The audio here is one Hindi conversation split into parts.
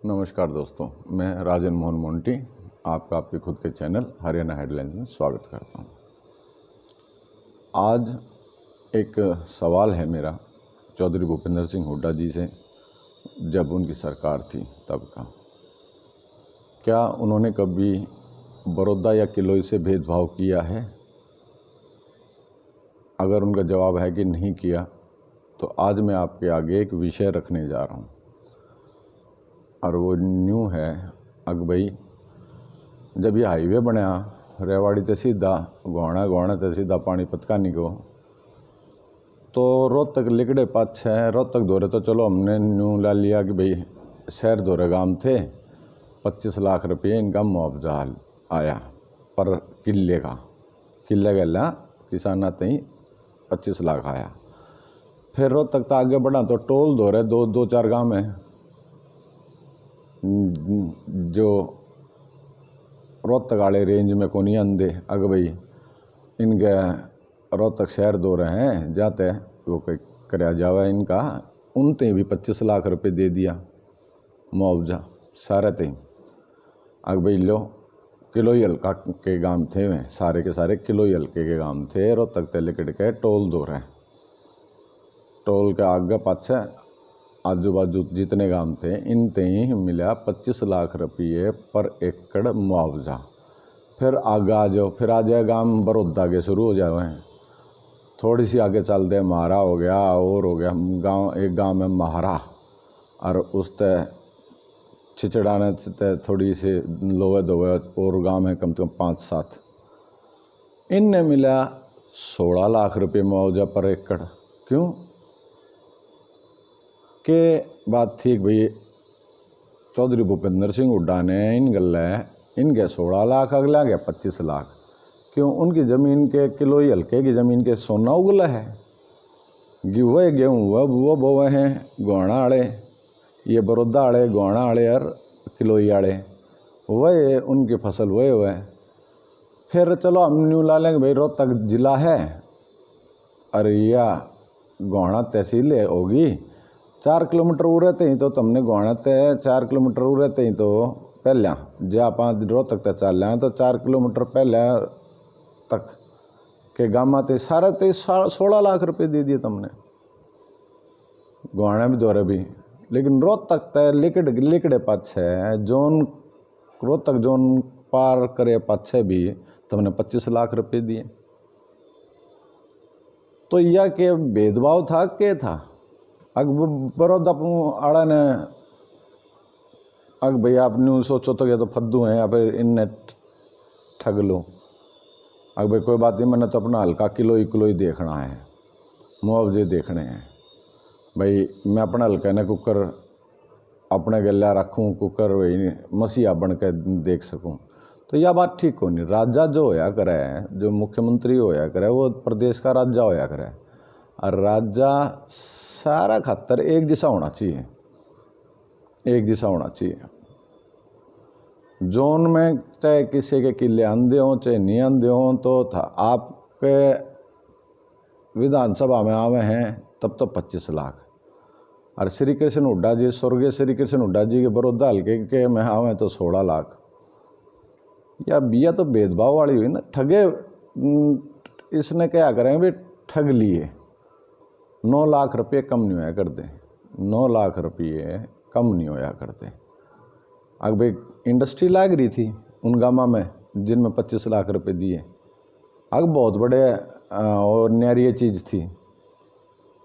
नमस्कार दोस्तों, मैं राजन मोहन मोंटी आपका आपके खुद के चैनल हरियाणा हेडलाइंस में स्वागत करता हूं। आज एक सवाल है मेरा चौधरी भूपेंद्र सिंह हुड्डा जी से, जब उनकी सरकार थी तब का। क्या उन्होंने कभी बड़ौदा या किलोई से भेदभाव किया है? अगर उनका जवाब है कि नहीं किया, तो आज मैं आपके आगे एक विषय रखने जा रहा हूं, और वो न्यू है अग भाई, जब ये हाईवे बनया रेवाड़ी ते सीधा गोहाना ते सीधा पानीपत कानी को, तो रोहतक लिकड़े पाछे रोहतक दौरे तो चलो हमने न्यू ला लिया कि भाई शहर दौरे गांव थे, 25 लाख रुपये इनका मुआवजा आया पर किले का गला किसान आते ही 25 लाख आया। फिर रोहतक तो आगे बढ़ा तो टोल दौरे दो चार गांव में जो रोहतक वाले रेंज में को नहीं आंदे, अग भाई इनके रोहतक शहर दो रहे हैं जाते वो कराया जावा इनका, उनते भी 25 लाख रुपए दे दिया मुआवजा सारे ते। अग भाई लो किलोई हल्का के गांव थे, वे सारे के सारे किलोई हल्के के गांव थे, रोहतक ते लिकड़ के टोल दो रहे, टोल के आगे पाछे आजू बाजू जितने गांव थे इनते ही मिला 25 लाख रुपये पर एकड़ मुआवजा। फिर आगे आ जाओ, फिर आ जाए गांव बड़ौदा के शुरू हो जाए, थोड़ी सी आगे चल दे महारा हो गया और हो गया गांव, एक गांव में महारा, और उस ते छिचड़ाने ते थोड़ी सी लोहे दोवे और गांव में कम से कम 5-7, इनने मिला 16 लाख रुपये मुआवजा पर एकड़। क्यों के बात थी भाई चौधरी भूपेंद्र सिंह हुड्डा ने इन गल्ला इनके 16 लाख अगला गया 25 लाख। क्यों? उनकी ज़मीन के किलोई हल्के की ज़मीन के सोना उगला है, वह गेहूँ वो बोए हैं गोहाना वाले, ये बड़ौदा वाले गोहाना वाले और किलोई वाले, वह उनकी फसल वह हुए। फिर चलो हम न्यू ला लेंगे भाई रोहतक जिला है और या गोहाना तहसील होगी, 4 किलोमीटर वो रहते ही तो तुमने गोहाना ते 4 किलोमीटर वो रहते ही तो पहले जो आप रोहतक तक चल रहे हैं तो 4 किलोमीटर पहले तक के गाँव ते सारे ते 16 लाख रुपए दे दिए तुमने, गोहाना भी दौरे भी। लेकिन रोहतक ते लिकड़े पाछे जोन रोहतक जोन पार करे पाछे भी तुमने 25 लाख रुपए दिए। तो यह के भेदभाव था के था? अग बड़ौदा आड़ा ने अग भाई आप न्यू सोचो तो ये तो फद्दू हैं या फिर इनने ठग लो। अग भाई कोई बात नहीं, मैंने तो अपना हल्का किलोई देखना है, मुआवजे देखने हैं भाई, मैं अपना हल्का ने कुकर अपने गला रखूँ, कुकर वही मसीहा बन के देख सकूँ। तो यह बात ठीक हो नहीं। राजा जो होया करे, जो मुख्यमंत्री होया करे, वो प्रदेश का राजा होया करे, और राजा सारा खातर एक दिशा होना चाहिए, एक दिशा होना चाहिए। जोन में चाहे किसी के किले आंदे हों चाहे नहीं आंदे हों, तो था आपके विधानसभा में आवे हैं तब तो 25 लाख, और श्री कृष्ण हुड्डा जी, स्वर्गीय श्री कृष्ण हुड्डा जी के बड़ौदा हल्के के में आवे तो 16 लाख। या बिया तो भेदभाव वाली हुई ना, ठगे। इसने क्या करें भी, ठग लिए 9 लाख रुपये कम नहीं होया करते, 9 लाख रुपये कम नहीं होया करते। अब भाई इंडस्ट्री लाग रही थी उन गाँव में जिनमें 25 लाख रुपए दिए, अब बहुत बड़े और न्यारी चीज़ थी,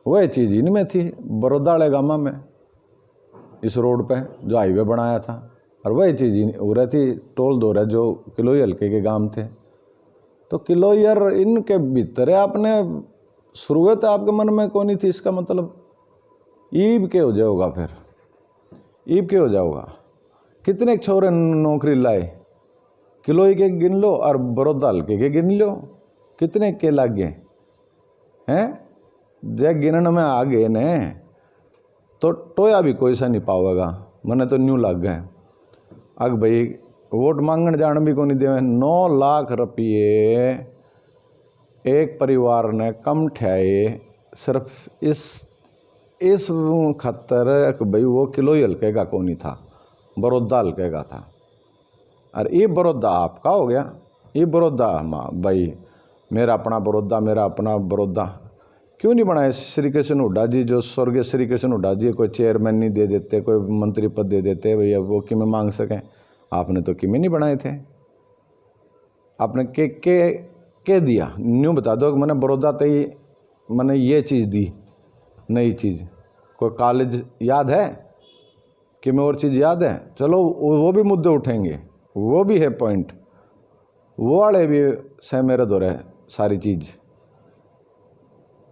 वह चीज़ इनमें थी बड़ौदा वाले गाँव में, इस रोड पे जो हाईवे बनाया था, और वह चीज़ हो रही थी टोल दो रहे जो किलोई हल्के के गाँव थे। तो किलोई और इनके भीतर आपने शुरुआत आपके मन में कौन नहीं थी, इसका मतलब ईब के हो जाओगा, फिर ईब के हो जाओगा। कितने छोरे नौकरी लाए, किलोई के गिन लो और बड़ौदा हल्के के गिन लो, कितने के लग गए हैं? जय गिनन में आ गए ने तो टोया भी कोई सा नहीं पावेगा, मने तो न्यू लग गए। अग भाई वोट मांगन जान भी को नहीं देवे, 9 लाख रुपये एक परिवार ने कम ठहरे सिर्फ इस खातर भाई वो किलोई हल्के का को नहीं था, बड़ौदा हल्के का था। और ये बड़ौदा आपका हो गया, ये बड़ौदा भाई मेरा अपना बड़ौदा, मेरा अपना बड़ौदा क्यों नहीं बनाए श्री कृष्ण हुड्डा जी, जो स्वर्गीय श्री कृष्ण हुड्डा जी कोई चेयरमैन नहीं दे देते, कोई मंत्री पद दे देते भैया, वो कि में मांग सकें। आपने तो कि में नहीं बनाए थे, आपने के दिया, न्यू बता दो कि मैंने बड़ौदा तई मैंने ये चीज़ दी, नई चीज़। कोई कॉलेज याद है कि में और चीज़ याद है? चलो वो भी मुद्दे उठेंगे, वो भी है पॉइंट, वो वाले भी से मेरे दौरे सारी चीज़।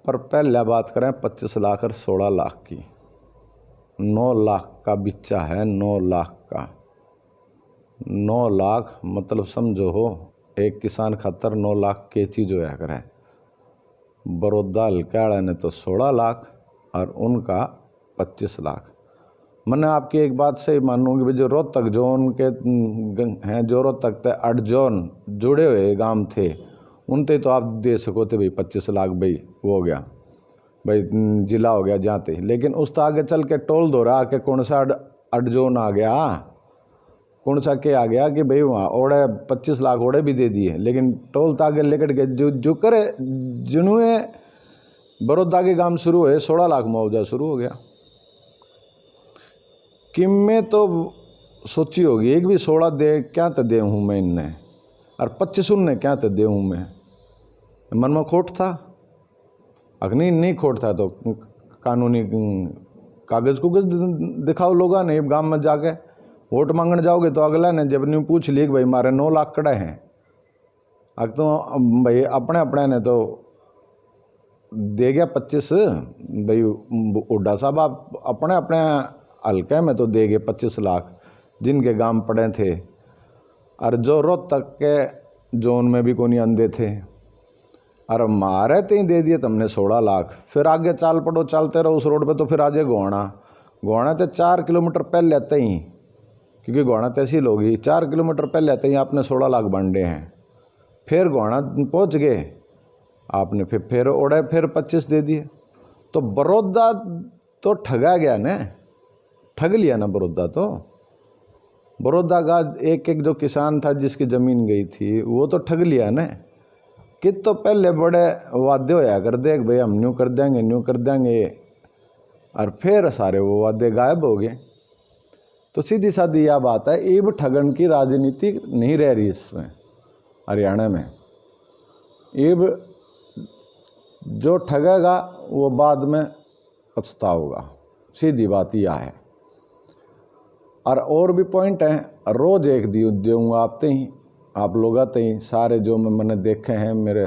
पर पहले बात करें 25 लाख और 16 लाख की। 9 लाख का बिच्चा है, 9 लाख का। 9 लाख मतलब समझो हो, एक किसान खातर 9 लाख के चीज़ होया करे। बड़ौदा हल्का वाले ने तो 16 लाख और उनका 25 लाख। मैंने आपकी एक बात से ही मानूंगी भाई, जो रोहतक जोन के हैं, जो रोहतक तक 8 जोन जुड़े हुए गांव थे, उनते तो आप दे सको थे भाई 25 लाख, भाई वो हो गया भाई जिला हो गया जहाँ थे। लेकिन उस आगे चल के टोल दौरा आके कौन सा 8 जोन आ गया, कौन सा के आ गया कि भाई वहाँ ओढ़े 25 लाख ओढ़े भी दे दिए, लेकिन टोल तागे लेकर के जो करे जिन्होंने बड़ौदा के काम शुरू हुए 16 लाख मुआवजा शुरू हो गया। कि मैं तो सोची होगी एक भी 16 दे क्या तो दे हूँ मैं इनने, और 25 उनने क्या तो दे हूँ मैं। मन में खोट था, अग्नि नहीं खोट था तो कानूनी कागज कुगज दिखाओ लोगा ने। गांव में जाके वोट मांगने जाओगे तो अगला ने जब नहीं पूछ ली कि भाई मारे 9 लाख कड़े हैं, अब तो भाई अपने अपने ने तो दे गया 25, भाई हुड्डा साहब आप अपने अपने हल्के में तो दे गए 25 लाख जिनके गांव पड़े थे, और जो रोहतक के जोन में भी कोई अंधे थे, और मारे तीन दे दिए तुमने 16 लाख। फिर आगे चाल पड़ो, चलते रहो उस रोड पे, तो फिर आजे गोहाना तो 4 किलोमीटर पहले आते ही, क्योंकि गोहाना तहसील होगी, 4 किलोमीटर पहले आते ही आपने 16 लाख बांटे हैं। फिर गोहाना पहुंच गए आपने, फिर ओढ़े फिर 25 दे दिए। तो बड़ौदा तो ठगा गया ना, ठग लिया ना बड़ौदा। तो बड़ौदा का एक एक जो किसान था जिसकी ज़मीन गई थी वो तो ठग लिया ना। कि तो पहले बड़े वादे होया कर दे भाई हम न्यू कर देंगे, और फिर सारे वो वादे गायब हो गए। तो सीधी सादी यह बात है, अब ठगन की राजनीति नहीं रह रही इसमें हरियाणा में। अब जो ठगेगा वो बाद में पछताओगा, सीधी बात यह है। और भी पॉइंट हैं, रोज़ एक दूंगा आप लोग आते ही सारे जो मैंने देखे हैं, मेरे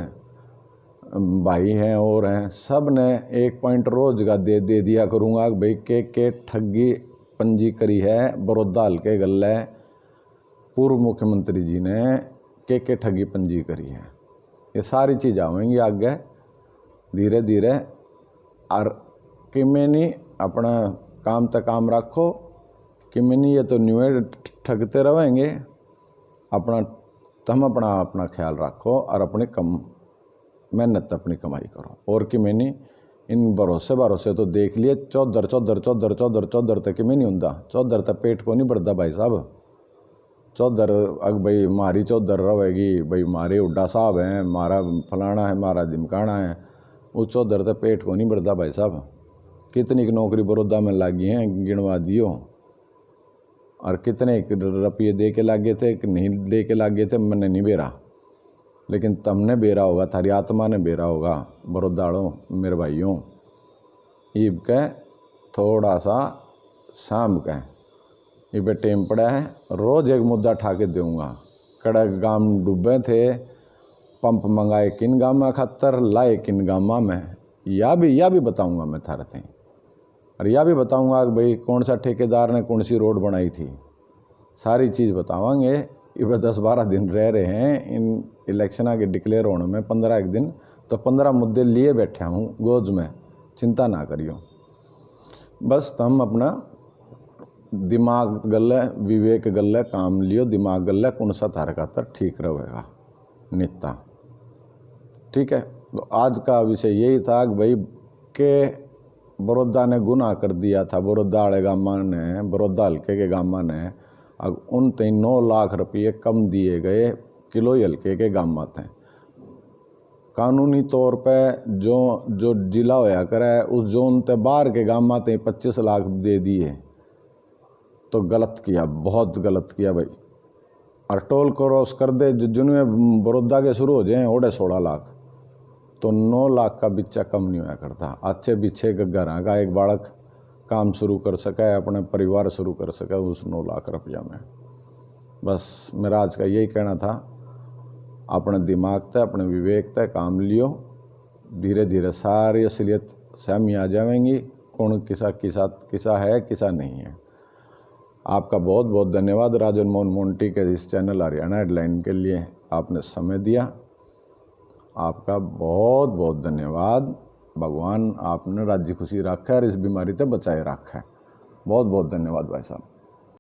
भाई हैं और हैं, सब ने एक पॉइंट रोज का दे दिया करूँगा कि भाई के ठगी पंजी करी है बड़ौदा हल्के गल्ले पूर्व मुख्यमंत्री जी ने, के ठगी पंजी करी है। ये सारी चीज़ आवेंगी आगे धीरे धीरे। और कि मैं नहीं अपना काम तक काम रखो, कि मैं नहीं ये तो न्यू ठगते रहेंगे, तुम अपना ख्याल रखो और अपनी मेहनत अपनी कमाई करो। और कि मैंने इन भरोसे तो देख लिए चौधर तक में नहीं होता, चौधर तक पेट को नहीं भरता भाई साहब। चौधर अग भाई मारी चौधर रहेगी, भाई मारे हुड्डा साहब हैं, मारा फलाना है, मारा दिमकाना है, उस चौधर तक पेट को नहीं भरता भाई साहब। कितनी की नौकरी बड़ौदा में लगी हैं गिनवा दियो, और कितने रुपये दे के लागे थे कि नहीं दे के लागे थे मैंने नहीं बेरा, लेकिन तुमने बेरा होगा, थारी आत्मा ने बेरा होगा बड़ौदाड़ों मेरे भाइयों। ईब के थोड़ा सा शाम के इब टेम पड़ा है, रोज़ एक मुद्दा ठा के दूँगा। कड़क गांव डूबे थे, पंप मंगाए किन गामा खातर, लाए किन गामा में, या भी बताऊँगा मैं थारे थे। और यह भी बताऊंगा कि भाई कौन सा ठेकेदार ने कौन सी रोड बनाई थी, सारी चीज़ बतावांगे। ये 10-12 दिन रह रहे हैं इन इलेक्शन के डिक्लेयर होने में, 15 एक दिन, तो 15 मुद्दे लिए बैठा हूँ गोज में, चिंता ना करियो। बस तुम अपना दिमाग गल्ले विवेक गल्ले काम लियो, दिमाग गल्ले कौन सा थारे खातर ठीक रहेगा नित्ता। ठीक है, तो आज का विषय यही था कि भाई के बड़ौदा ने गुनाह कर दिया था, बड़ौदा वाले गामा ने, बड़ौदा हल्के के गामा ने अब उन 9 लाख रुपये कम दिए गए किलो हल्के के गाँव में थे। कानूनी तौर पे जो जिला होया करे उस जोन ते बाहर के गाँव में 25 लाख दे दिए तो गलत किया, बहुत गलत किया भाई। और टोल क्रॉस कर दे जिनमें बड़ौदा के शुरू हो जाए ओढ़े 16 लाख, तो 9 लाख का बिच्चा कम नहीं होया करता। अच्छे बिछे घर का एक बालक काम शुरू कर सके, अपने परिवार शुरू कर सके उस 9 लाख रुपया में। बस मेरा आज का यही कहना था, अपने दिमाग ते अपने विवेक ते काम लियो, धीरे धीरे सारी असलियत सामने आ जाएंगी, कौन किसा है किसा नहीं है। आपका बहुत बहुत धन्यवाद राजन मोहन मोंटी के इस चैनल हरियाणा हेडलाइन के लिए आपने समय दिया। आपका बहुत बहुत धन्यवाद। भगवान आपने राज्य खुशी रखा है और इस बीमारी से बचाए रखा है। बहुत बहुत धन्यवाद भाई साहब।